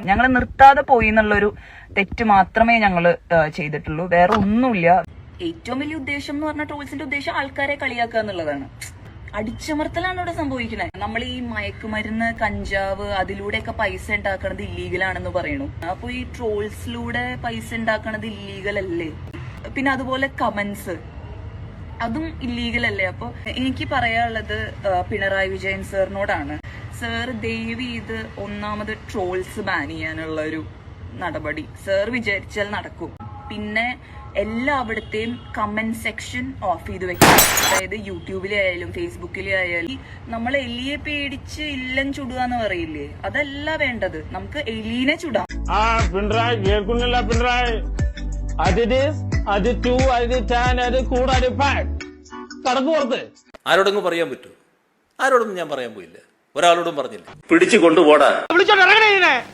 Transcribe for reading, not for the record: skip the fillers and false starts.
ഞങ്ങൾ നിർത്താതെ പോയി എന്നുള്ളൊരു തെറ്റ് മാത്രമേ ഞങ്ങൾ ചെയ്തിട്ടുള്ളൂ, വേറെ ഒന്നുമില്ല. ഏറ്റവും വലിയ ഉദ്ദേശം എന്ന് പറഞ്ഞാൽ ട്രോൾസിന്റെ ഉദ്ദേശം ആൾക്കാരെ കളിയാക്കുക എന്നുള്ളതാണ്. അടിച്ചമർത്തലാണ് ഇവിടെ സംഭവിക്കുന്നത്. നമ്മൾ ഈ മയക്കുമരുന്ന്, കഞ്ചാവ്, അതിലൂടെയൊക്കെ പൈസ ഉണ്ടാക്കണത് ഇല്ലീഗലാണെന്ന് പറയണു. അപ്പൊ ഈ ട്രോൾസിലൂടെ പൈസ ഉണ്ടാക്കണത് ഇല്ലീഗൽ അല്ലേ? പിന്നെ അതുപോലെ കമന്റ്സ്, അതും ഇല്ലീഗൽ അല്ലേ? അപ്പൊ എനിക്ക് പറയാനുള്ളത് പിണറായി വിജയൻ സാറിനോടാണ്. സാർ ദയവ് ചെയ്ത് ഒന്നാമത് ട്രോൾസ് ബാൻ ചെയ്യാനുള്ള ഒരു നടപടി സാർ വിചാരിച്ചാൽ നടക്കും. പിന്നെ എല്ലാവിടത്തെയും കമന്റ് സെക്ഷൻ ഓഫ് ചെയ്ത് വെക്കണം. അതായത് യൂട്യൂബിലെ ആയാലും ഫേസ്ബുക്കിലെ ആയാലും നമ്മൾ എലിയെ പേടിച്ച് ഇല്ലം ചുടുക എന്ന് പറയില്ലേ, അതല്ല വേണ്ടത്. നമുക്ക് എലീനെ ചുടാം. പിണറായി കേൾക്കുന്നില്ല. പിണറായി ആരോടെങ്കിലും പറയാൻ പറ്റൂ? ആരോടൊന്നും ഞാൻ പറയാൻ പോയില്ല, ഒരാളോടും പറഞ്ഞില്ല. പിടിച്ചു കൊണ്ടുപോടാ.